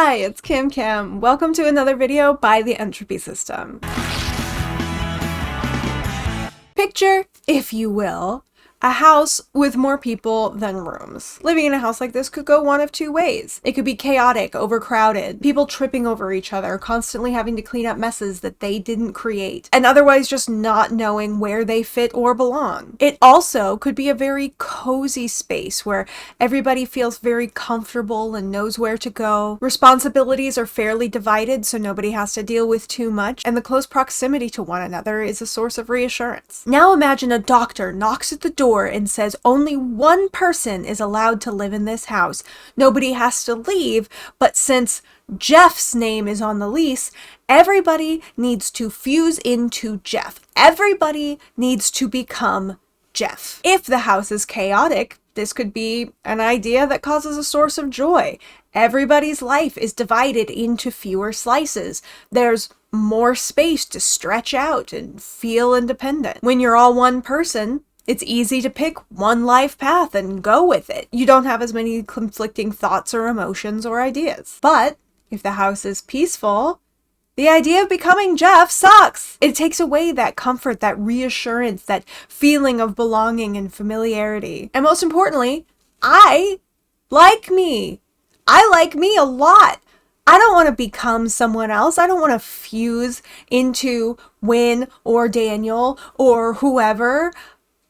Hi, it's Kim. Welcome to another video by the Entropy System. Picture, if you will, a house with more people than rooms. Living in a house like this could go one of two ways. It could be chaotic, overcrowded, people tripping over each other, constantly having to clean up messes that they didn't create, and otherwise just not knowing where they fit or belong. It also could be a very cozy space where everybody feels very comfortable and knows where to go. Responsibilities are fairly divided, so nobody has to deal with too much, and the close proximity to one another is a source of reassurance. Now imagine a doctor knocks at the door and says only one person is allowed to live in this house. Nobody has to leave, but since Jeff's name is on the lease, everybody needs to fuse into Jeff. Everybody needs to become Jeff. If the house is chaotic, this could be an idea that causes a source of joy. Everybody's life is divided into fewer slices. There's more space to stretch out and feel independent. When you're all one person, it's easy to pick one life path and go with it. You don't have as many conflicting thoughts or emotions or ideas. But if the house is peaceful, the idea of becoming Jeff sucks. It takes away that comfort, that reassurance, that feeling of belonging and familiarity. And most importantly, I like me. I like me a lot. I don't want to become someone else. I don't want to fuse into Win or Daniel or whoever.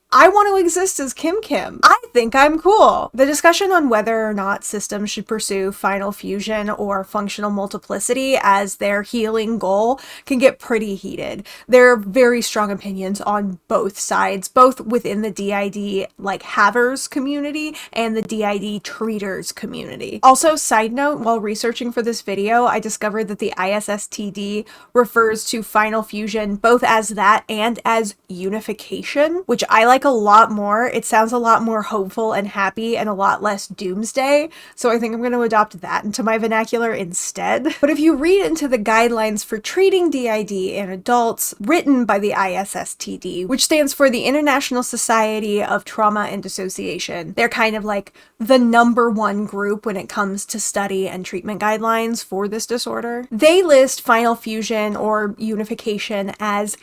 I want to exist as Kim. I think I'm cool. The discussion on whether or not systems should pursue final fusion or functional multiplicity as their healing goal can get pretty heated. There are very strong opinions on both sides, both within the DID havers community and the DID treaters community. Also, side note, while researching for this video, I discovered that the ISSTD refers to final fusion both as that and as unification, which I like a lot more. It sounds a lot more hopeful and happy and a lot less doomsday, so I think I'm going to adopt that into my vernacular instead. But if you read into the guidelines for treating DID in adults written by the ISSTD, which stands for the International Society of Trauma and Dissociation, they're kind of like the #1 group when it comes to study and treatment guidelines for this disorder. They list final fusion or unification as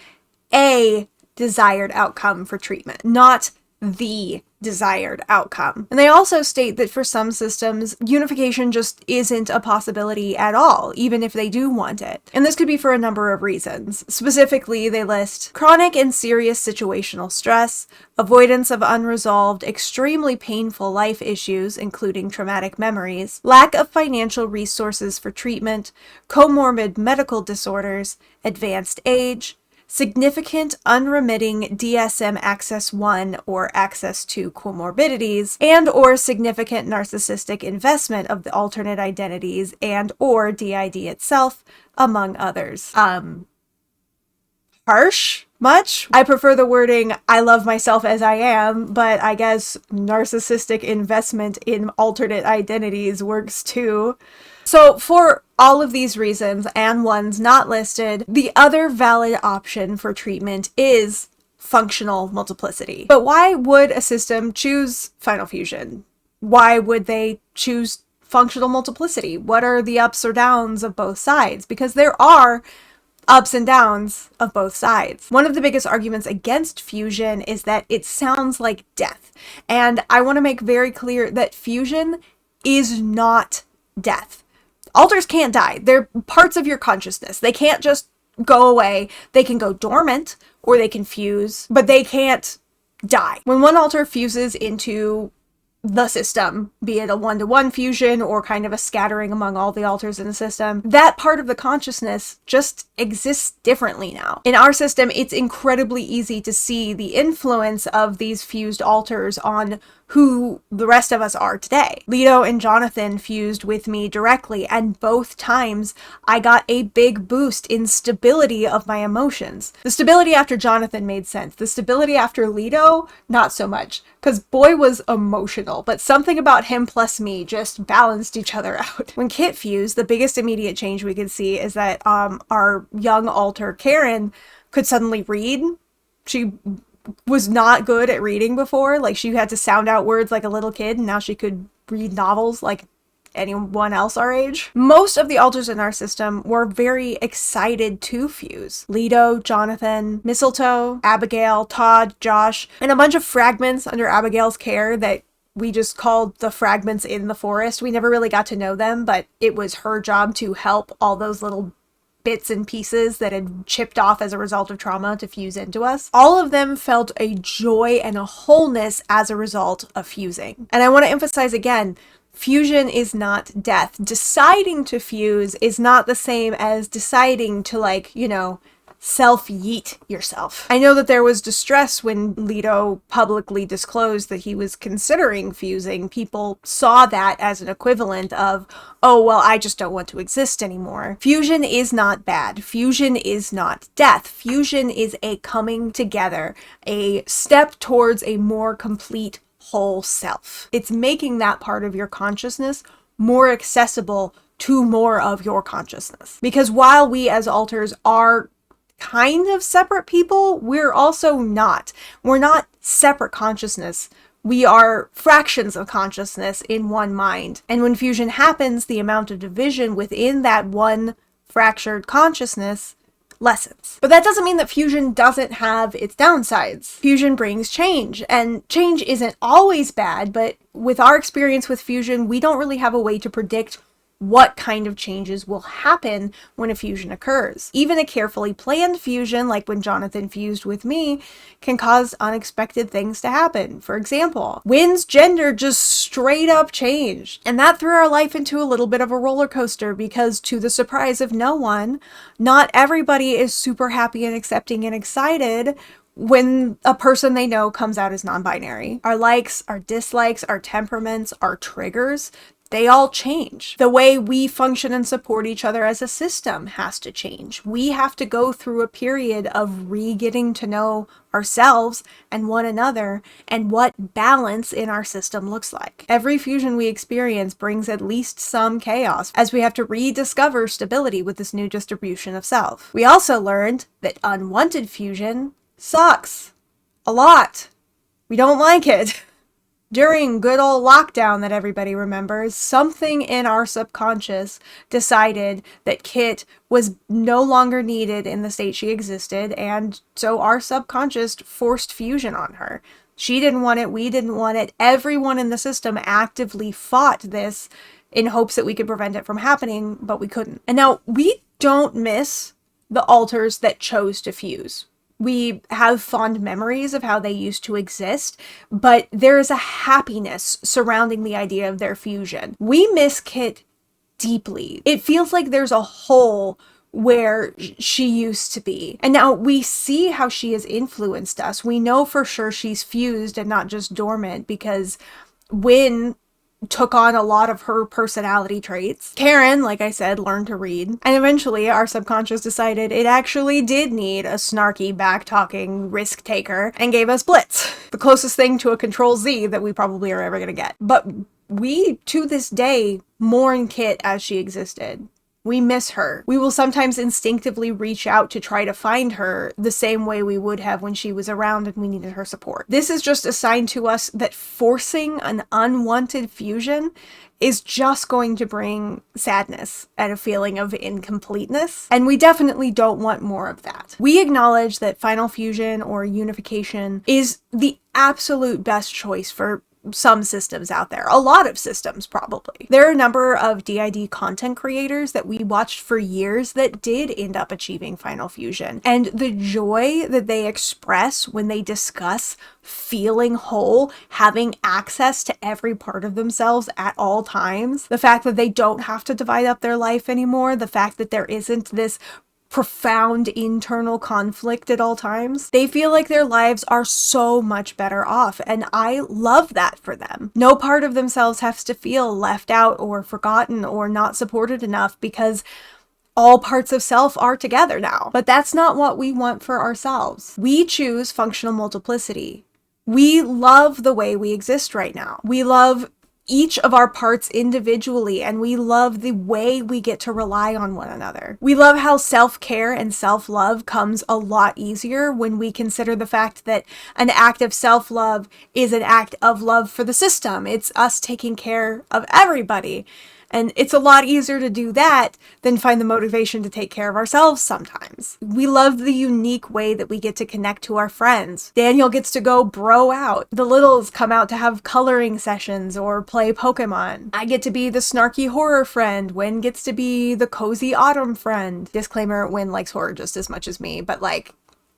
a desired outcome for treatment, not the desired outcome. And they also state that for some systems, unification just isn't a possibility at all, even if they do want it. And this could be for a number of reasons. Specifically, they list chronic and serious situational stress, avoidance of unresolved, extremely painful life issues, including traumatic memories, lack of financial resources for treatment, comorbid medical disorders, advanced age, significant unremitting DSM Access 1 or Access 2 comorbidities, and or significant narcissistic investment of the alternate identities and or DID itself, among others. Harsh? Much? I prefer the wording, I love myself as I am, but I guess narcissistic investment in alternate identities works too. So for all of these reasons and ones not listed, the other valid option for treatment is functional multiplicity. But why would a system choose final fusion? Why would they choose functional multiplicity? What are the ups or downs of both sides? Because there are ups and downs of both sides. One of the biggest arguments against fusion is that it sounds like death. And I want to make very clear that fusion is not death. Alters can't die. They're parts of your consciousness. They can't just go away. They can go dormant or they can fuse, but they can't die. When one alter fuses into the system, be it a 1-to-1 fusion or kind of a scattering among all the alters in the system, that part of the consciousness just exists differently now. In our system, it's incredibly easy to see the influence of these fused alters on who the rest of us are today. Leto and Jonathan fused with me directly, and both times I got a big boost in stability of my emotions. The stability after Jonathan made sense. The stability after Leto, not so much, because boy was emotional, but something about him plus me just balanced each other out. When Kit fused, the biggest immediate change we could see is that our young alter, Karen, could suddenly read. She was not good at reading before. Like, she had to sound out words like a little kid, and now she could read novels like anyone else our age. Most of the alters in our system were very excited to fuse. Leto, Jonathan, Mistletoe, Abigail, Todd, Josh, and a bunch of fragments under Abigail's care that we just called the fragments in the forest. We never really got to know them, but it was her job to help all those little bits and pieces that had chipped off as a result of trauma to fuse into us. All of them felt a joy and a wholeness as a result of fusing. And I want to emphasize again, fusion is not death. Deciding to fuse is not the same as deciding to, like, you know, self-yeet yourself. I know that there was distress when Leto publicly disclosed that he was considering fusing. People saw that as an equivalent of, oh, well, I just don't want to exist anymore. Fusion is not bad. Fusion is not death. Fusion is a coming together, a step towards a more complete whole self. It's making that part of your consciousness more accessible to more of your consciousness. Because while we as alters are kind of separate people, we're also not. We're not separate consciousness. We are fractions of consciousness in one mind. And when fusion happens, the amount of division within that one fractured consciousness lessens. But that doesn't mean that fusion doesn't have its downsides. Fusion brings change, and change isn't always bad, but with our experience with fusion, we don't really have a way to predict what kind of changes will happen when a fusion occurs. Even a carefully planned fusion, like when Jonathan fused with me, can cause unexpected things to happen. For example, Wynn's gender just straight up changed. And that threw our life into a little bit of a roller coaster because, to the surprise of no one, not everybody is super happy and accepting and excited when a person they know comes out as non-binary. Our likes, our dislikes, our temperaments, our triggers, they all change. The way we function and support each other as a system has to change. We have to go through a period of re-getting to know ourselves and one another and what balance in our system looks like. Every fusion we experience brings at least some chaos as we have to rediscover stability with this new distribution of self. We also learned that unwanted fusion sucks a lot. We don't like it. During good old lockdown that everybody remembers, something in our subconscious decided that Kit was no longer needed in the state she existed, and so our subconscious forced fusion on her. She didn't want it, we didn't want it. Everyone in the system actively fought this in hopes that we could prevent it from happening, but we couldn't. And now, we don't miss the alters that chose to fuse. We have fond memories of how they used to exist, but there is a happiness surrounding the idea of their fusion. We miss Kit deeply. It feels like there's a hole where she used to be. And now we see how she has influenced us. We know for sure she's fused and not just dormant because Wynn took on a lot of her personality traits. Karen, like I said, learned to read. And eventually our subconscious decided it actually did need a snarky, back-talking risk taker and gave us Blitz. The closest thing to a Control Z that we probably are ever gonna get. But we, to this day, mourn Kit as she existed. We miss her. We will sometimes instinctively reach out to try to find her the same way we would have when she was around and we needed her support. This is just a sign to us that forcing an unwanted fusion is just going to bring sadness and a feeling of incompleteness, and we definitely don't want more of that. We acknowledge that final fusion or unification is the absolute best choice for some systems out there. A lot of systems, probably. There are a number of DID content creators that we watched for years that did end up achieving final fusion. And the joy that they express when they discuss feeling whole, having access to every part of themselves at all times, the fact that they don't have to divide up their life anymore, the fact that there isn't this profound internal conflict at all times. They feel like their lives are so much better off, and I love that for them. No part of themselves has to feel left out or forgotten or not supported enough because all parts of self are together now. But that's not what we want for ourselves. We choose functional multiplicity. We love the way we exist right now. We love each of our parts individually, and we love the way we get to rely on one another. We love how self-care and self-love comes a lot easier when we consider the fact that an act of self-love is an act of love for the system. It's us taking care of everybody. And it's a lot easier to do that than find the motivation to take care of ourselves sometimes. We love the unique way that we get to connect to our friends. Daniel gets to go bro out. The littles come out to have coloring sessions or play Pokemon. I get to be the snarky horror friend. Wynn gets to be the cozy autumn friend. Disclaimer, Wynn likes horror just as much as me, but like,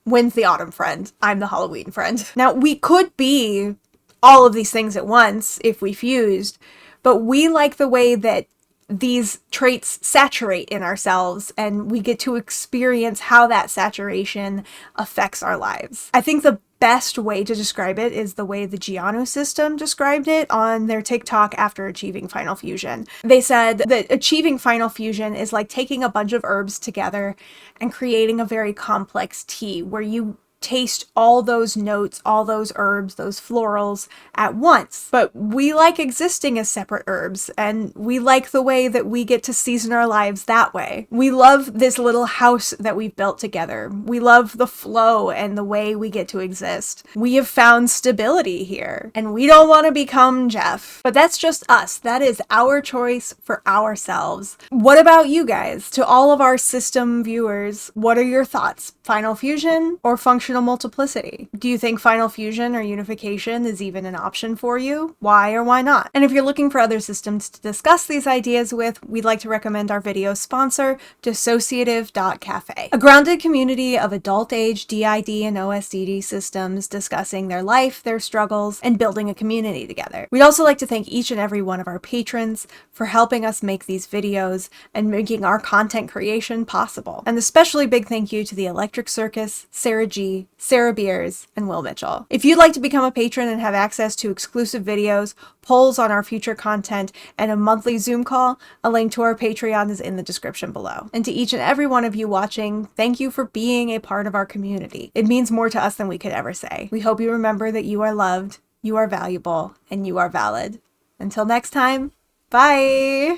Wynn's the autumn friend. I'm the Halloween friend. Now, we could be all of these things at once if we fused, but we like the way that these traits saturate in ourselves and we get to experience how that saturation affects our lives. I think the best way to describe it is the way the Gianu system described it on their TikTok after achieving final fusion. They said that achieving final fusion is like taking a bunch of herbs together and creating a very complex tea where you taste all those notes, all those herbs, those florals at once. But we like existing as separate herbs, and we like the way that we get to season our lives that way. We love this little house that we've built together. We love the flow and the way we get to exist. We have found stability here, and we don't want to become Geoff. But that's just us. That is our choice for ourselves. What about you guys? To all of our system viewers, what are your thoughts? Final fusion or functional multiplicity? Do you think final fusion or unification is even an option for you? Why or why not? And if you're looking for other systems to discuss these ideas with, we'd like to recommend our video sponsor, Dissociative.cafe, a grounded community of adult-age DID and OSDD systems discussing their life, their struggles, and building a community together. We'd also like to thank each and every one of our patrons for helping us make these videos and making our content creation possible. And especially big thank you to the Electric Circus, Sarah G, Sarah Beers, and Will Mitchell. If you'd like to become a patron and have access to exclusive videos, polls on our future content, and a monthly Zoom call, a link to our Patreon is in the description below. And to each and every one of you watching, thank you for being a part of our community. It means more to us than we could ever say. We hope you remember that you are loved, you are valuable, and you are valid. Until next time, bye!